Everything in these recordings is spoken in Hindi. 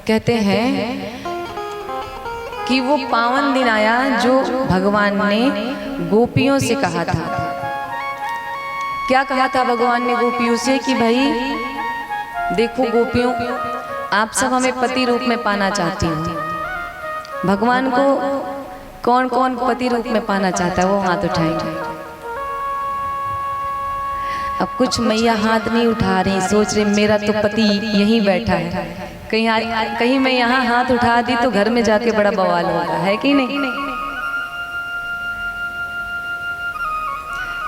कहते हैं कि वो पावन दिन आया जो भगवान ने गोपियों से कहा था। क्या कहा था भगवान ने गोपियों से कि भाई देखो गोपियों, आप सब हमें पति रूप में पाना चाहती हो। भगवान को कौन कौन पति रूप में पाना चाहता है वो हाथ उठाएंगे। अब कुछ मैया हाथ नहीं उठा रही, सोच रही मेरा तो पति यहीं बैठा है, कहीं मैं यहाँ हाथ उठा दी तो घर में जाके बड़ा बवाल होगा, है कि नहीं।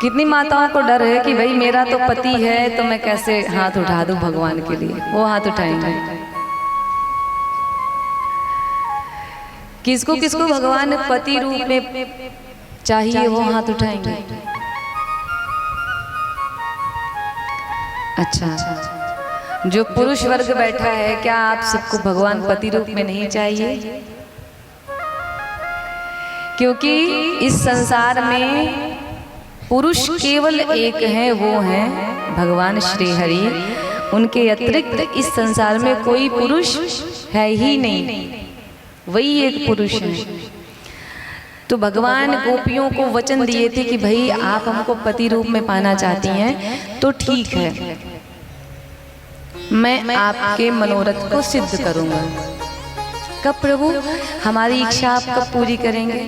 कितनी माताओं को डर है कि भाई मेरा तो पति है तो मैं कैसे हाथ उठा दूं भगवान के लिए, वो हाथ उठाएंगे। किसको किसको भगवान पति रूप में चाहिए वो हाथ उठाएंगे। अच्छा, जो पुरुष वर्ग बैठा है, क्या आप सबको भगवान पति रूप में नहीं चाहिए? क्योंकि इस संसार में पुरुष केवल एक है, वो है भगवान श्री हरि। उनके अतिरिक्त इस संसार में कोई पुरुष है ही नहीं, वही एक पुरुष है। तो भगवान गोपियों को वचन दिए थे कि भाई आप हमको पति रूप में पाना चाहती हैं तो ठीक है, मैं आपके मनोरथ को सिद्ध करूंगा। कब प्रभु, हमारी इच्छा आप कब पूरी करेंगे?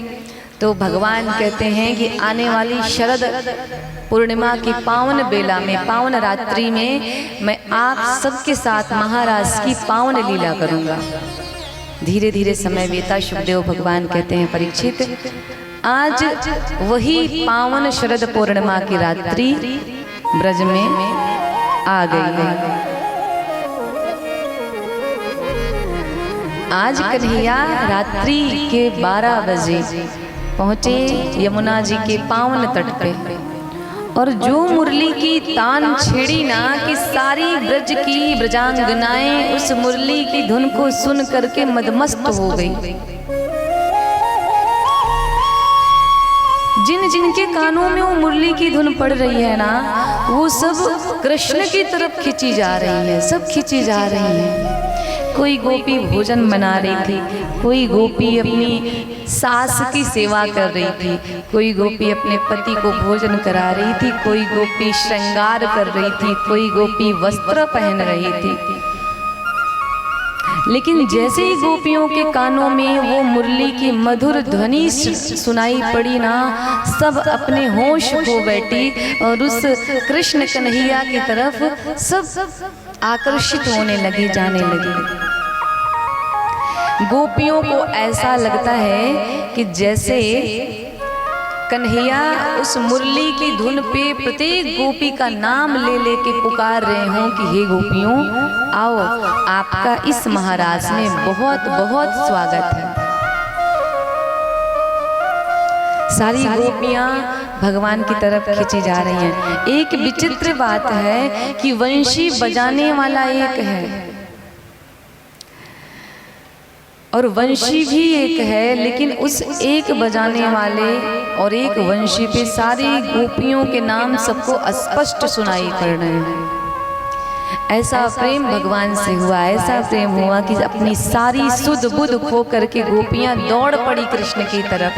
तो भगवान कहते हैं कि आने वाली शरद पूर्णिमा की पावन बेला में, पावन रात्रि में मैं आप सबके साथ महाराज की पावन लीला करूंगा। धीरे धीरे समय बीता, शुभदेव भगवान कहते हैं परीक्षित, आज वही पावन शरद पूर्णिमा की रात्रि ब्रज में आ गई है। आज कन्हैया रात्रि के 12 बजे पहुँचे यमुना जी के पावन तट पे, और जो मुरली की तान छेड़ी ना कि सारी ब्रज की ब्रजांगनाएं उस मुरली की धुन को सुन करके मदमस्त हो गई। जिन जिनके कानों में वो मुरली की धुन पड़ रही है ना, वो सब कृष्ण की तरफ खिंची जा रही है, सब खिंची जा रही है। कोई गोपी भोजन बना रही थी, कोई गोपी अपनी सास की सेवा कर रही थी, कोई गोपी अपने पति को भोजन करा रही थी, कोई गोपी श्रृंगार कर रही थी, कोई गोपी वस्त्र पहन रही थी। लेकिन जैसे ही गोपियों के कानों में वो मुरली की मधुर ध्वनि सुनाई पड़ी ना, सब अपने होश खो बैठी और उस कृष्ण कन्हैया की तरफ सब आकर्षित होने लगे, जाने लगे। गोपियों को ऐसा लगता है कि जैसे कन्हैया उस मुरली की धुन पे प्रत्येक गोपी का नाम ले लेके पुकार रहे हों कि हे गोपियों आओ, आपका इस महाराज में बहुत बहुत स्वागत है। सारी गोपियां भगवान की तरफ खींची जा रही हैं। एक विचित्र बात है कि वंशी बजाने वाला एक है और वंशी भी एक है, लेकिन उस एक बजाने वाले और एक वंशी पे सारी गोपियों के नाम सबको स्पष्ट सुनाई पड़ रहे हैं। ऐसा प्रेम भगवान से हुआ, ऐसा प्रेम हुआ कि अपनी सारी सुध बुध खो करके गोपियां दौड़ पड़ी कृष्ण की तरफ।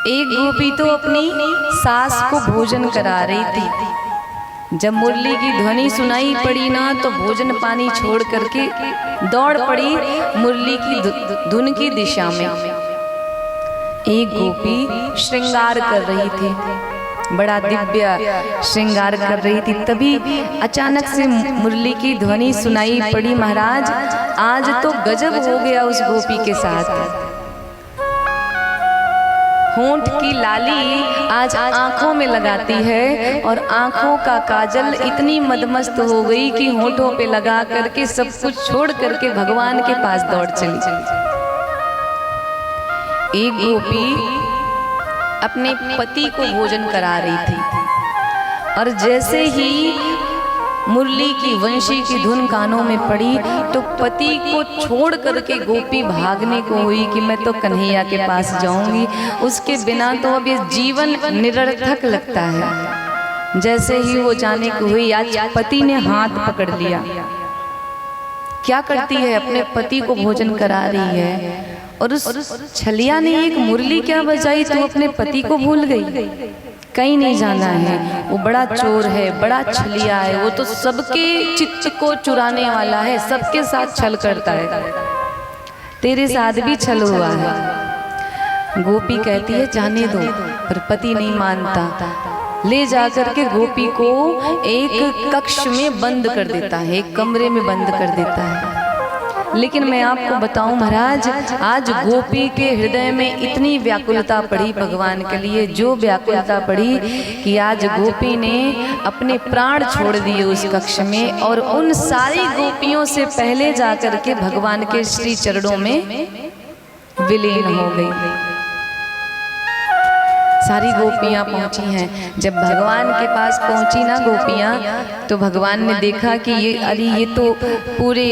एक गोपी तो अपनी सास को भोजन करा रही थी, जब मुरली की ध्वनि सुनाई पड़ी ना तो भोजन पानी छोड़ करके दौड़ पड़ी मुरली की धुन की दिशा में। एक गोपी श्रृंगार कर रही थी, बड़ा दिव्य श्रृंगार कर रही थी। तभी अचानक से मुरली की ध्वनि सुनाई पड़ी, महाराज आज तो गजब हो गया उस गोपी के साथ। होंठ की लाली आज आंखों में लगाती है और आंखों का काजल इतनी मदमस्त हो गई कि होंठों पे लगा करके सब कुछ छोड़ करके भगवान के पास दौड़ चली। एक गोपी अपने पति को भोजन करा रही थी और जैसे ही मुरली की वंशी की धुन कानों में पड़ी तो पति को छोड़ करके गोपी भागने को हुई कि मैं तो कन्हैया के पास जाऊंगी, उसके बिना तो अब ये जीवन निरर्थक लगता है। जैसे ही वो जाने को हुई, आज पति ने हाथ पकड़ लिया क्या करती है, अपने पति को भोजन करा रही है और उस छलिया ने एक मुरली क्या बजाई, तू अपने पति को भूल गई। कहीं नहीं जाना है, वो बड़ा चोर है, बड़ा छलिया है, वो तो सबके चित्त को चुराने वाला है, सबके साथ छल करता है, तेरे साथ भी छल हुआ है। गोपी कहती है जाने दो, पर पति नहीं मानता, ले जाकर के गोपी को एक कक्ष में बंद कर देता है, एक कमरे में बंद कर देता है। लेकिन मैं आपको बताऊं महाराज, आज गोपी के हृदय में इतनी व्याकुलता पड़ी भगवान के लिए, जो व्याकुलता पड़ी कि आज गोपी ने अपने प्राण छोड़ दिए उस कक्ष में, और उन सारी गोपियों से पहले जाकर के भगवान के श्री चरणों में विलीन हो गई। सारी गोपियां पहुंची हैं। जब भगवान के पास पहुंची ना गोपियां, तो भगवान ने देखा कि ये तो पूरे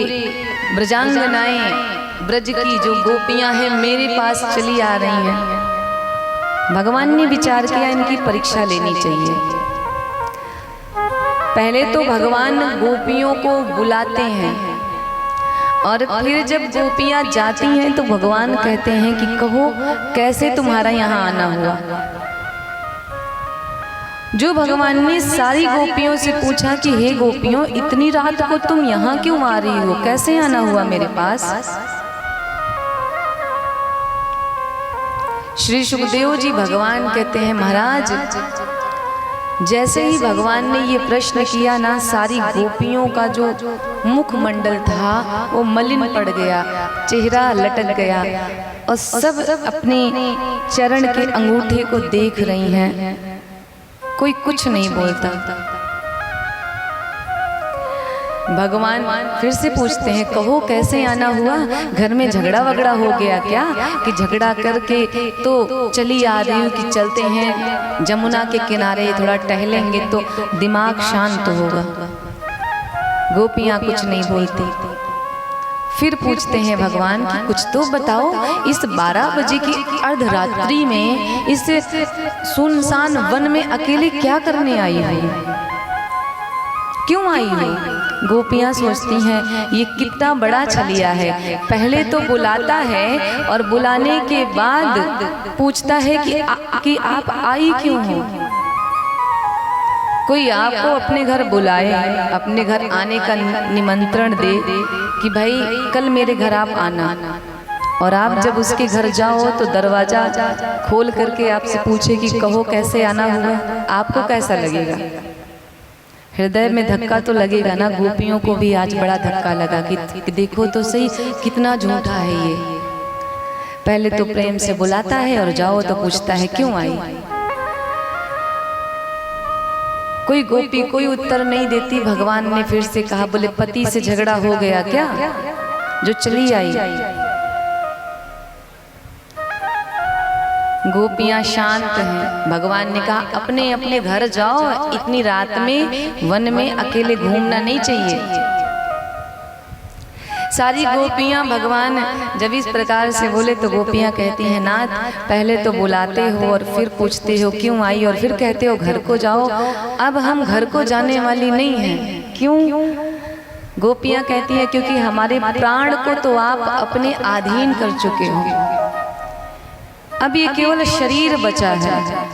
ब्रजांगनाएं, ब्रज की जो गोपियां हैं मेरे पास चली आ रही हैं। भगवान ने विचार किया इनकी परीक्षा लेनी चाहिए। पहले तो भगवान गोपियों को बुलाते हैं, और फिर जब गोपियां जाती हैं तो भगवान कहते हैं कि कहो कैसे तुम्हारा यहाँ आना हुआ। जो भगवान ने सारी गोपियों से पूछा कि हे गोपियों, इतनी रात को तुम यहाँ क्यों आ रही हो, कैसे आना हुआ मेरे पास। श्री सुखदेव जी भगवान कहते हैं महाराज, जैसे ही भगवान ने ये प्रश्न किया ना, सारी गोपियों का जो मुखमंडल था वो मलिन पड़ गया, चेहरा लटक गया, और सब अपने चरण के अंगूठे को देख रही हैं, कोई कुछ नहीं बोलता। भगवान फिर से पूछते हैं कहो कैसे आना हुआ, घर में झगड़ा वगड़ा हो गया क्या, कि झगड़ा करके तो चली आ रही हूँ कि चलते हैं जमुना के किनारे थोड़ा टहलेंगे तो दिमाग शांत होगा। गोपियाँ कुछ नहीं बोलती। फिर पूछते हैं भगवान कि कुछ तो बताओ, इस 12 बजे की अर्धरात्रि में इस सुनसान वन में अकेले क्या करने आई हो, क्यों आई हो। गोपियाँ सोचती हैं ये कितना बड़ा छलिया है, पहले तो बुलाता है और बुलाने के बाद पूछता है कि आप आई क्यों हो। कोई आपको अपने घर बुलाए, अपने घर आने का निमंत्रण दे कि भाई कल मेरे घर आप आना, और आप जब उसके घर जाओ तो दरवाजा खोल करके आपसे पूछे कि कहो कैसे आना हुआ, आपको कैसा लगेगा। हृदय में धक्का तो लगेगा ना। गोपियों को भी आज बड़ा धक्का लगा कि देखो तो सही कितना झूठा है ये। पहले तो प्रेम से बुलाता है और जाओ तो पूछता है क्यों आई। कोई गोपी कोई उत्तर नहीं देती। भगवान ने फिर से कहा, बोले पति से झगड़ा हो गया क्या जो चली आई। गोपियां शांत हैं। भगवान ने कहा अपने अपने घर जाओ, इतनी रात में वन में अकेले घूमना नहीं चाहिए। सारी गोपियां भगवान जब इस प्रकार से बोले तो गोपियां कहती हैं नाथ, पहले तो बुलाते हो और फिर पूछते हो क्यों आई, और फिर कहते हो घर को जाओ। अब हम घर को जाने वाली नहीं हैं। क्यों? गोपियां कहती हैं क्योंकि हमारे प्राण को तो आप अपने अधीन कर चुके हो, अब ये केवल शरीर बचा है।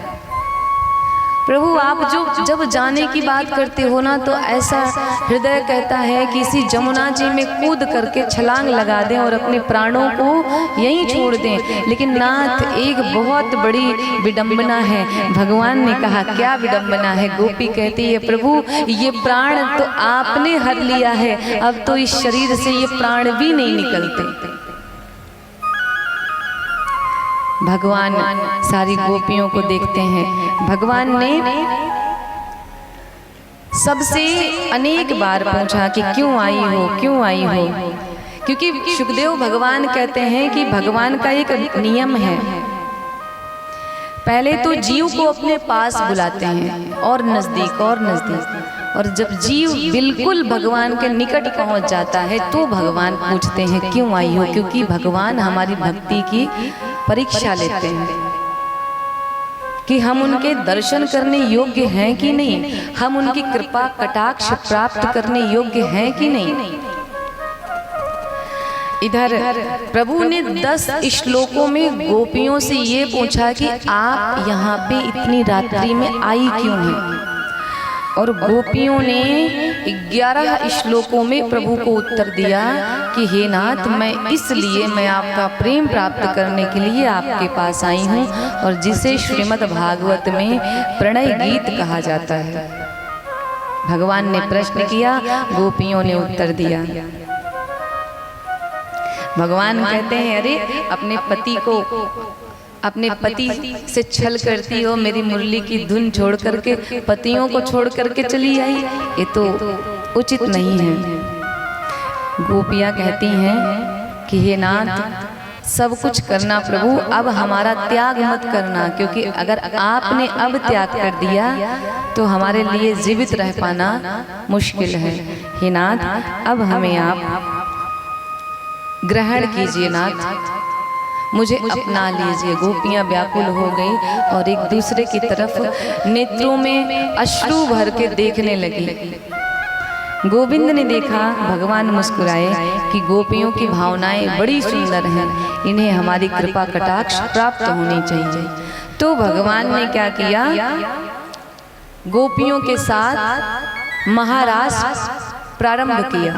प्रभु आप जो जब जाने की बात करते हो ना, तो ऐसा हृदय कहता है कि इसी जमुना जी में कूद करके छलांग लगा दें और अपने प्राणों को यहीं छोड़ दें। लेकिन नाथ एक बहुत बड़ी विडंबना है। भगवान ने कहा क्या विडंबना है? गोपी कहती है प्रभु ये प्राण तो आपने हर लिया है, अब तो इस शरीर से ये प्राण भी नहीं निकलते। भगवान सारी गोपियों को देखते हैं। भगवान ने सबसे अनेक बार पूछा कि क्यों आई हो, क्यों आई हो, क्योंकि सुखदेव भगवान कहते हैं कि भगवान का एक नियम है। पहले तो जीव को अपने पास बुलाते हैं और नजदीक और नजदीक, और जब जीव बिल्कुल भगवान के निकट पहुंच जाता है तो भगवान पूछते हैं क्यों आई हो, क्योंकि भगवान हमारी भक्ति की परीक्षा लेते हैं कि हम उनके दर्शन करने योग्य हैं कि नहीं, हम उनकी कृपा कटाक्ष प्राप्त करने योग्य हैं कि नहीं। इधर प्रभु ने 10 श्लोकों में गोपियों से ये पूछा कि आप यहाँ पे इतनी रात्रि में आई क्यों हैं, और गोपियों ने 11 श्लोकों में प्रभु को उत्तर दिया कि हे नाथ, मैं आपका प्रेम प्राप्त करने के लिए आपके पास आई हूँ, और जिसे श्रीमद् भागवत में प्रणय गीत कहा जाता है। भगवान ने प्रश्न किया, गोपियों ने उत्तर दिया। भगवान कहते हैं, अरे अपने पति से छल करती हो, मेरी मुरली की धुन छोड़ करके पतियों को छोड़ करके चली आई, ये तो उचित नहीं है। गोपियाँ कहती हैं कि हे नाथ, सब कुछ करना प्रभु, अब हमारा त्याग मत करना, क्योंकि अगर आपने अब त्याग कर दिया तो हमारे लिए जीवित रह पाना मुश्किल है। हे नाथ, अब हमें आप ग्रहण कीजिए, नाथ मुझे अपना लीजिए। गोपियाँ व्याकुल हो गई और एक दूसरे की तरफ नेत्रों में अश्रु भर के देखने लगी। गोविंद ने देखा, भगवान मुस्कुराए कि गोपियों की भावनाएं बड़ी सुंदर हैं, इन्हें हमारी कृपा कटाक्ष प्राप्त होनी चाहिए। तो भगवान ने क्या किया, गोपियों के साथ महारास प्रारंभ किया।